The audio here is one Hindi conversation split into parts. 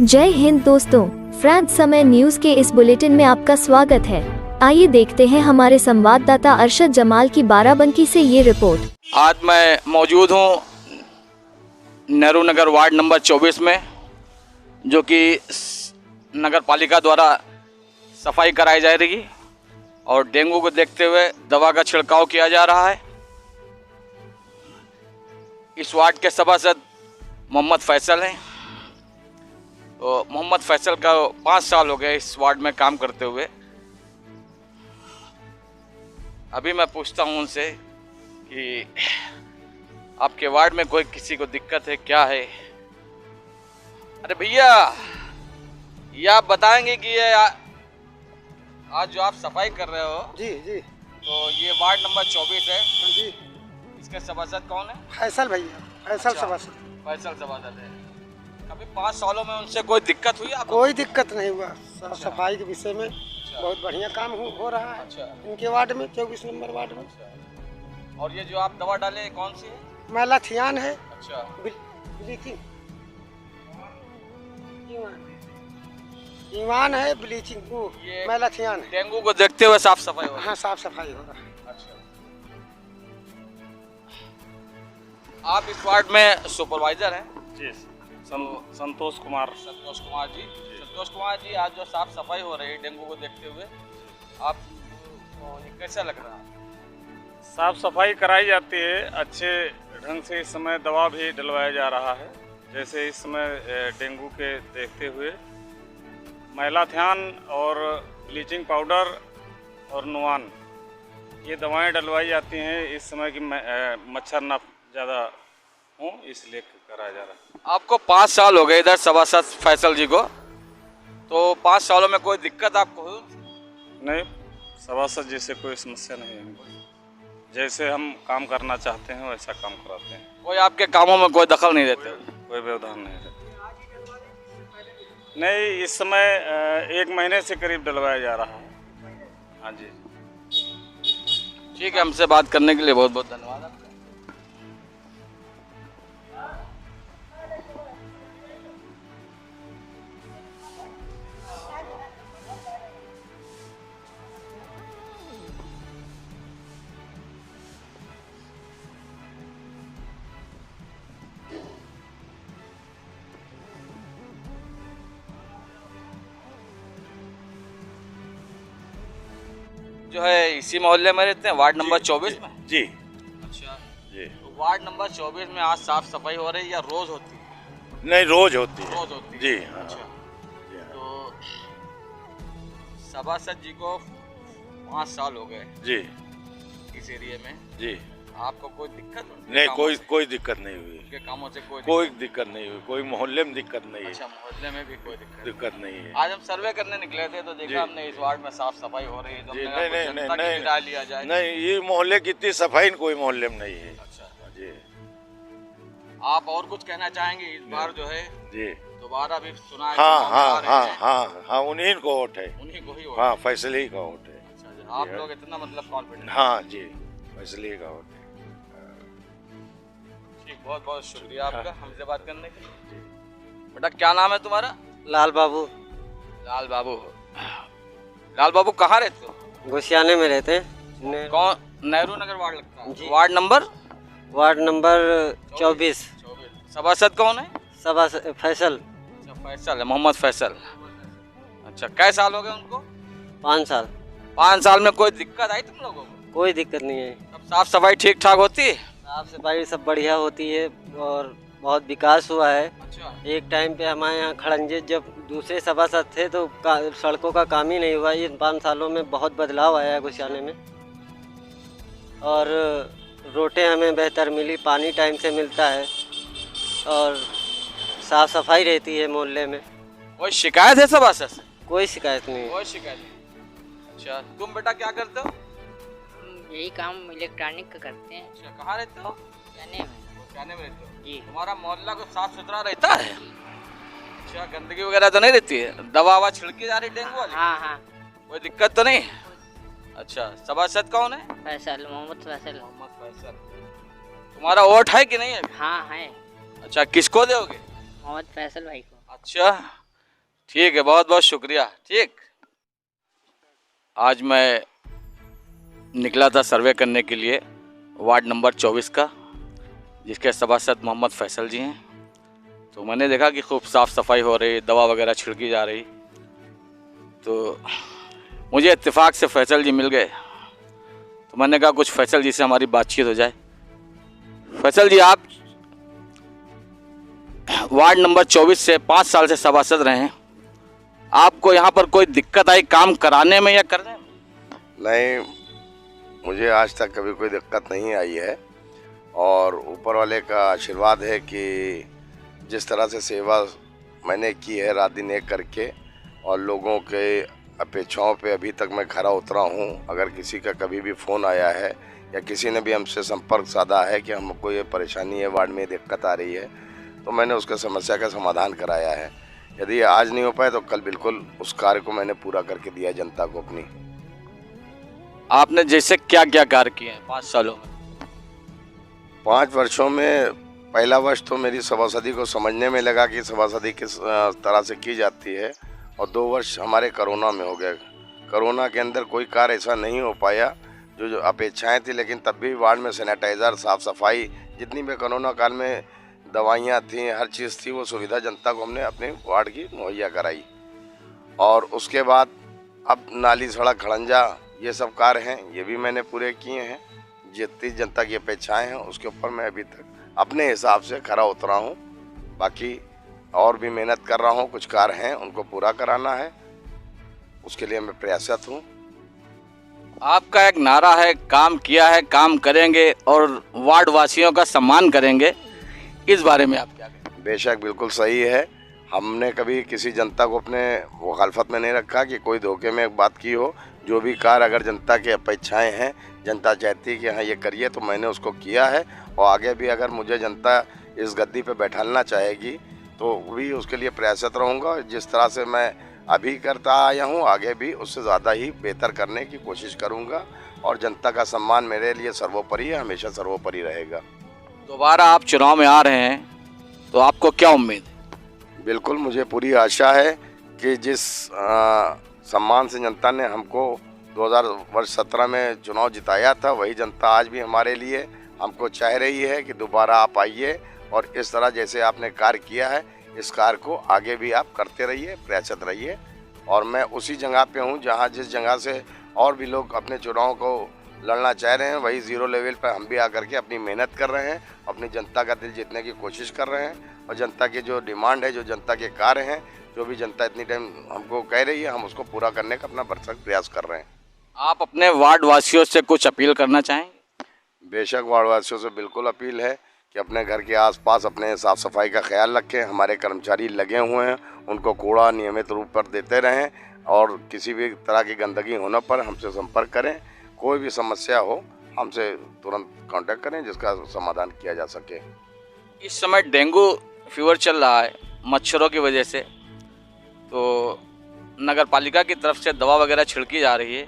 जय हिंद दोस्तों, फ्रांस समय न्यूज के इस बुलेटिन में आपका स्वागत है। आइए देखते हैं हमारे संवाददाता अरशद जमाल की बाराबंकी से ये रिपोर्ट। आज मैं मौजूद हूँ नेहरू नगर वार्ड नंबर 24 में, जो कि नगर पालिका द्वारा सफाई कराई जा रही है और डेंगू को देखते हुए दवा का छिड़काव किया जा रहा है। इस वार्ड के सभासद मोहम्मद फैसल हैं। तो मोहम्मद फैसल का 5 साल हो गए इस वार्ड में काम करते हुए। अभी मैं पूछता हूं उनसे कि आपके वार्ड में कोई किसी को दिक्कत है क्या है। अरे भैया, ये आप बताएंगे कि ये आज जो आप सफाई कर रहे हो जी जी, तो ये वार्ड नंबर 24 है जी, इसके सभासद कौन है? फैसल भैया, फैसल अच्छा, सभासद। फैसल सभासद है। कभी 5 सालों में उनसे कोई दिक्कत हुई आपको? कोई दिक्कत नहीं हुआ। साफ सफाई के विषय में बहुत बढ़िया काम हो रहा है। अच्छा। इनके वार्ड में 24 नंबर वार्ड में। और ये जो आप दवा डाले कौन सी है? मैलाथियान है। अच्छा, ब्लीचिंग ईमान है, ब्लीचिंग वो ये मैलाथियान है। डेंगू को देखते हुए साफ सफाई हो रही है। हाँ, साफ सफाई हो रहा है। अच्छा, आप इस वार्ड में सुपरवाइजर हैं? जी, संतोष कुमार। संतोष कुमार जी। संतोष कुमार जी, आज जो साफ सफाई हो रही है डेंगू को देखते हुए, आप ये कैसा लग रहा है? साफ सफाई कराई जाती है अच्छे ढंग से। इस समय दवा भी डलवाया जा रहा है। जैसे इस समय डेंगू के देखते हुए मैलाथियान और ब्लीचिंग पाउडर और नुआन, ये दवाएं डलवाई जाती हैं इस समय की मच्छर न ज़्यादा हो, इसलिए कराया जा रहा है। आपको 5 साल हो गए इधर सभासद फैसल जी को, तो 5 सालों में कोई दिक्कत आपको हुई? नहीं, सभासद जी से कोई समस्या नहीं है। जैसे हम काम करना चाहते हैं वैसा काम कराते हैं। कोई आपके कामों में कोई दखल नहीं देते? कोई व्यवधान नहीं रहता। नहीं, इस समय 1 महीने से करीब डलवाया जा रहा है। हाँ जी, ठीक है, हमसे बात करने के लिए बहुत बहुत धन्यवाद आपका। जो है इसी मोहल्ले में रहते हैं, वार्ड नंबर 24 में? जी अच्छा जी। तो वार्ड नंबर 24 में आज साफ सफाई हो रही है या रोज होती है? नहीं, रोज होती है। रोज होती है जी हाँ। अच्छा, जी हाँ। तो सभासद जी को 5 साल हो गए जी इस एरिया में। जी। आपको कोई दिक्कत? नहीं, कोई दिक्कत नहीं हुई। उनके कामों से कोई दिक्कत नहीं हुई। कोई मोहल्ले में दिक्कत नहीं है। अच्छा, मोहल्ले में भी कोई दिक्कत नहीं है। आज हम सर्वे करने निकले थे तो देखा हमने इस वार्ड में साफ सफाई हो रही है, तो जी, हमने कहा कुछ जनता की भी राय लिया जाए। नहीं, ये मोहल्ले की इतनी सफाई कोई मोहल्ले में नहीं है। अच्छा जी। आप और कुछ कहना चाहेंगे? इस बार जो है जी दोबारा भी सुना है, हाँ चुनाव हाँ आ रहे हाँ हैं। हाँ हाँ, उन्हीं को वोट है। उन्हीं को ही वोट हाँ, है। फैसले ही का वोट है। अच्छा, आप लोग इतना मतलब कॉन्फिडेंट? हाँ जी, फैसले ही का वोट है। ठीक, बहुत बहुत शुक्रिया आपका हमसे बात करने के लिए। बेटा, क्या नाम है तुम्हारा? लाल बाबू। लाल बाबू। लाल बाबू कहाँ रहते हो? गोसियाने में रहते हैं। कौन? नेहरू नगर वार्ड लगता है? जी। Ward number ward number 24। 24। सभासद कौन है? सभासद फैसल। अच्छा, फैसल है, मोहम्मद फैसल। अच्छा, कै साल हो गए उनको? 5 साल। 5 साल में कोई दिक्कत आई तुम लोगों को? कोई दिक्कत नहीं है। सब साफ सफाई ठीक ठाक होती है? साफ सफाई सब बढ़िया होती है और बहुत विकास हुआ है। अच्छा, एक टाइम पे हमारे यहाँ खड़ंजे जब दूसरे सभासद थे तो सड़कों का काम ही नहीं हुआ। इन 5 सालों में बहुत बदलाव आया है गोसियाने में और रोटें हमें बेहतर मिली, पानी टाइम से मिलता है और साफ सफाई रहती है मोहल्ले में। कोई शिकायत है सभासद से? कोई शिकायत नहीं है। कोई शिकायत नहीं। अच्छा, तुम बेटा क्या करते हो? यही काम इलेक्ट्रॉनिक का करते हैं। अच्छा, कहाँ रहते हो? जाने में जाने में रहते हो? जी। तुम्हारा मोहल्ला को साफ सुथरा रहता है? अच्छा, गंदगी वगैरह तो नहीं रहती है? दवा ववा छिड़की जा रही डेंगू वाली? हाँ हाँ। कोई दिक्कत तो नहीं? अच्छा, सभासद कौन है? फैसल, मोहम्मद फैसल। मोहम्मद फैसल। तुम्हारा वोट है कि नहीं है? हाँ है। अच्छा, किसको दोगे? मोहम्मद फैसल भाई को। अच्छा, ठीक है, बहुत बहुत शुक्रिया। ठीक, आज मैं निकला था सर्वे करने के लिए वार्ड नंबर 24 का, जिसके सभासद मोहम्मद फैसल जी हैं। तो मैंने देखा कि खूब साफ़ सफाई हो रही, दवा वगैरह छिड़की जा रही। तो मुझे इत्तेफाक से फैसल जी मिल गए, तो मैंने कहा कुछ फैसल जी से हमारी बातचीत हो जाए। फैसल जी, आप वार्ड नंबर 24 से 5 साल से सभासद रहे हैं, आपको यहाँ पर कोई दिक्कत आई काम कराने में या करने में? नहीं, मुझे आज तक कभी कोई दिक्कत नहीं आई है और ऊपर वाले का आशीर्वाद है कि जिस तरह से सेवा मैंने की है रात दिन एक करके और लोगों के अपेक्षाओं पे अभी तक मैं खरा उतरा हूँ। अगर किसी का कभी भी फ़ोन आया है या किसी ने भी हमसे संपर्क साधा है कि हमको ये परेशानी है, वार्ड में दिक्कत आ रही है, तो मैंने उसका समस्या का समाधान कराया है। यदि आज नहीं हो पाए तो कल बिल्कुल उस कार्य को मैंने पूरा करके दिया जनता को अपनी। आपने जैसे क्या क्या कार्य किए हैं 5 सालों में? 5 वर्षों में पहला वर्ष तो मेरी सभासदी को समझने में लगा कि सभासदी किस तरह से की जाती है, और 2 वर्ष हमारे कोरोना में हो गए। कोरोना के अंदर कोई कार्य ऐसा नहीं हो पाया जो अपेक्षाएं थी, लेकिन तब भी वार्ड में सैनिटाइज़र, साफ़ सफाई, जितनी भी कोरोना काल में दवाइयाँ थी, हर चीज़ थी, वो सुविधा जनता को हमने अपने वार्ड की मुहैया कराई। और उसके बाद अब नाली, सड़क, खड़ंजा, ये सब कार्य हैं, ये भी मैंने पूरे किए हैं। जितनी जनता की अपेक्षाएं हैं उसके ऊपर मैं अभी तक अपने हिसाब से खरा उतरा हूँ। बाकी और भी मेहनत कर रहा हूँ, कुछ कार्य हैं उनको पूरा कराना है, उसके लिए मैं प्रयासरत हूँ। आपका एक नारा है, काम किया है, काम करेंगे और वार्ड वासियों का सम्मान करेंगे, इस बारे में आप क्या कहेंगे? बेशक बिल्कुल सही है। हमने कभी किसी जनता को अपने मुखालफत में नहीं रखा कि कोई धोखे में बात की हो। जो भी कार्य अगर जनता की अपेक्षाएं हैं, जनता चाहती है कि हाँ ये करिए, तो मैंने उसको किया है। और आगे भी अगर मुझे जनता इस गद्दी पे बैठाना चाहेगी तो भी उसके लिए प्रयासरत रहूँगा। जिस तरह से मैं अभी करता आया हूँ, आगे भी उससे ज़्यादा ही बेहतर करने की कोशिश करूँगा। और जनता का सम्मान मेरे लिए सर्वोपरि है, हमेशा सर्वोपरि रहेगा। दोबारा आप चुनाव में आ रहे हैं तो आपको क्या उम्मीद है? बिल्कुल, मुझे पूरी आशा है कि जिस सम्मान से जनता ने हमको 2017 में चुनाव जिताया था, वही जनता आज भी हमारे लिए हमको चाह रही है कि दोबारा आप आइए और इस तरह जैसे आपने कार्य किया है, इस कार्य को आगे भी आप करते रहिए, प्रयासरत रहिए। और मैं उसी जगह पे हूँ जहाँ जिस जगह से और भी लोग अपने चुनाव को लड़ना चाह रहे हैं, वही 0 लेवल पर हम भी आकर के अपनी मेहनत कर रहे हैं, अपनी जनता का दिल जीतने की कोशिश कर रहे हैं। और जनता की जो डिमांड है, जो जनता के कार्य हैं, जो भी जनता इतनी टाइम हमको कह रही है, हम उसको पूरा करने का अपना भरसक प्रयास कर रहे हैं। आप अपने वार्ड वासियों से कुछ अपील करना चाहेंगे? बेशक, वार्ड वासियों से बिल्कुल अपील है कि अपने घर के आसपास अपने साफ़ सफाई का ख्याल रखें। हमारे कर्मचारी लगे हुए हैं, उनको कूड़ा नियमित रूप पर देते रहें और किसी भी तरह की गंदगी होने पर हमसे संपर्क करें। कोई भी समस्या हो हमसे तुरंत कांटेक्ट करें, जिसका समाधान किया जा सके। इस समय डेंगू फीवर चल रहा है मच्छरों की वजह से, तो नगर पालिका की तरफ से दवा वगैरह छिड़की जा रही है,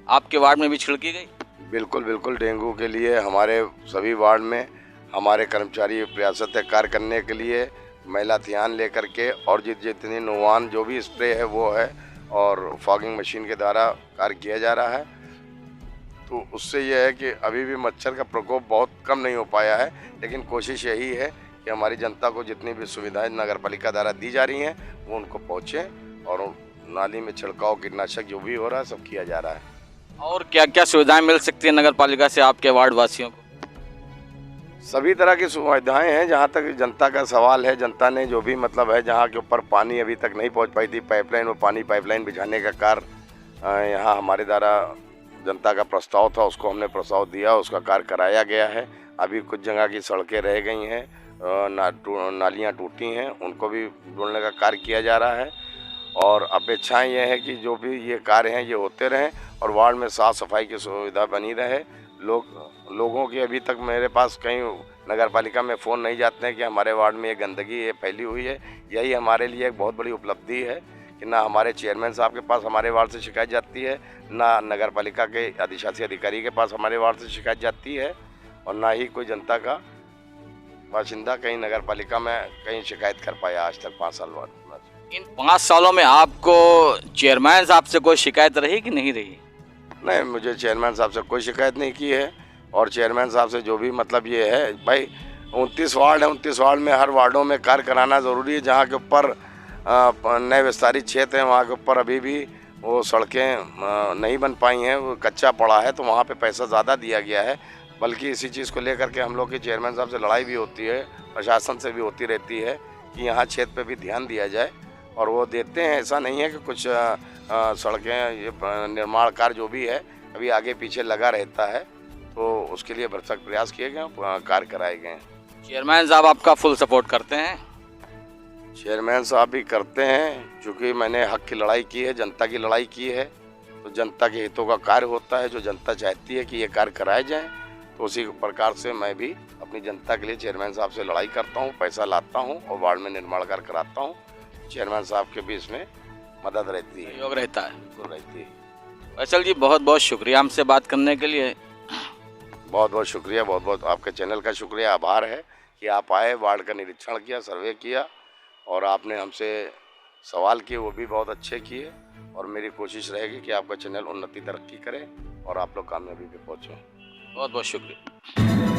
आपके वार्ड में भी छिड़की गई? बिल्कुल बिल्कुल, डेंगू के लिए हमारे सभी वार्ड में हमारे कर्मचारी प्रयासरत है कार्य करने के लिए, महिला ध्यान लेकर के, और जितनी नुवान जो भी स्प्रे है वो है, और फॉगिंग मशीन के द्वारा कार्य किया जा रहा है। तो उससे यह है कि अभी भी मच्छर का प्रकोप बहुत कम नहीं हो पाया है, लेकिन कोशिश यही है कि हमारी जनता को जितनी भी सुविधाएं नगर पालिका द्वारा दी जा रही हैं वो उनको पहुँचे, और नाली में छिड़काव, कीटनाशक जो भी हो रहा है सब किया जा रहा है। और क्या क्या सुविधाएं मिल सकती है नगर पालिका से आपके वार्ड वासियों को? सभी तरह की सुविधाएं हैं। जहां तक जनता का सवाल है, जनता ने जो भी मतलब है, जहां के ऊपर पानी अभी तक नहीं पहुंच पाई थी, पाइपलाइन और पानी पाइपलाइन बिछाने का कार्य यहां हमारे द्वारा जनता का प्रस्ताव था, उसको हमने प्रस्ताव दिया, उसका कार्य कराया गया है। अभी कुछ जगह की सड़कें रह गई हैं, नालियाँ टूटी हैं, उनको भी जोड़ने का कार्य किया जा रहा है। और अपेक्षाएं ये है कि जो भी ये कार्य हैं ये होते रहें और वार्ड में साफ़ सफाई की सुविधा बनी रहे। लोगों की अभी तक मेरे पास कहीं नगर पालिका में फ़ोन नहीं जाते हैं कि हमारे वार्ड में ये गंदगी ये फैली हुई है। यही हमारे लिए एक बहुत बड़ी उपलब्धि है कि ना हमारे चेयरमैन साहब के पास हमारे वार्ड से शिकायत जाती है, ना नगर पालिका के अधिशासी अधिकारी के पास हमारे वार्ड से शिकायत जाती है, और ना ही कोई जनता का बाशिंदा कहीं नगर पालिका में कहीं शिकायत कर पाया आज तक 5 साल बाद। इन 5 सालों में आपको चेयरमैन साहब से कोई शिकायत रही कि नहीं रही? नहीं, मुझे चेयरमैन साहब से कोई शिकायत नहीं की है। और चेयरमैन साहब से जो भी मतलब ये है भाई, 29 वार्ड है, 29 वार्ड में हर वार्डों में कार्य कराना ज़रूरी है। जहाँ के ऊपर नए विस्तारित क्षेत्र हैं वहाँ के ऊपर अभी भी वो सड़कें नहीं बन पाई हैं, वो कच्चा पड़ा है, तो वहाँ पे पैसा ज़्यादा दिया गया है। बल्कि इसी चीज़ को लेकर के हम लोग के चेयरमैन साहब से लड़ाई भी होती है, प्रशासन से भी होती रहती है कि यहाँ क्षेत्र पे भी ध्यान दिया जाए, और वो देते हैं। ऐसा नहीं है कि कुछ सड़कें ये निर्माण कार्य जो भी है अभी आगे पीछे लगा रहता है, तो उसके लिए भरसक प्रयास किए गए, कार्य कराए गए। चेयरमैन साहब आपका फुल सपोर्ट करते हैं? चेयरमैन साहब भी करते हैं, क्योंकि मैंने हक की लड़ाई की है, जनता की लड़ाई की है, तो जनता के हितों का कार्य होता है। जो जनता चाहती है कि ये कार्य कराए जाएँ, तो उसी प्रकार से मैं भी अपनी जनता के लिए चेयरमैन साहब से लड़ाई करता हूँ, पैसा लाता हूँ और वार्ड में निर्माण कार्य कराता हूँ। चेयरमैन साहब के भी इसमें मदद रहती है, सहयोग रहता है। बिल्कुल रहती है। फैसल जी, बहुत बहुत शुक्रिया हमसे बात करने के लिए। बहुत बहुत शुक्रिया, बहुत बहुत आपके चैनल का शुक्रिया, आभार है कि आप आए, वार्ड का निरीक्षण किया, सर्वे किया, और आपने हमसे सवाल किए, वो भी बहुत अच्छे किए। और मेरी कोशिश रहेगी कि आपका चैनल उन्नति तरक्की करे और आप लोग कामयाबी पे पहुँचो। बहुत बहुत शुक्रिया।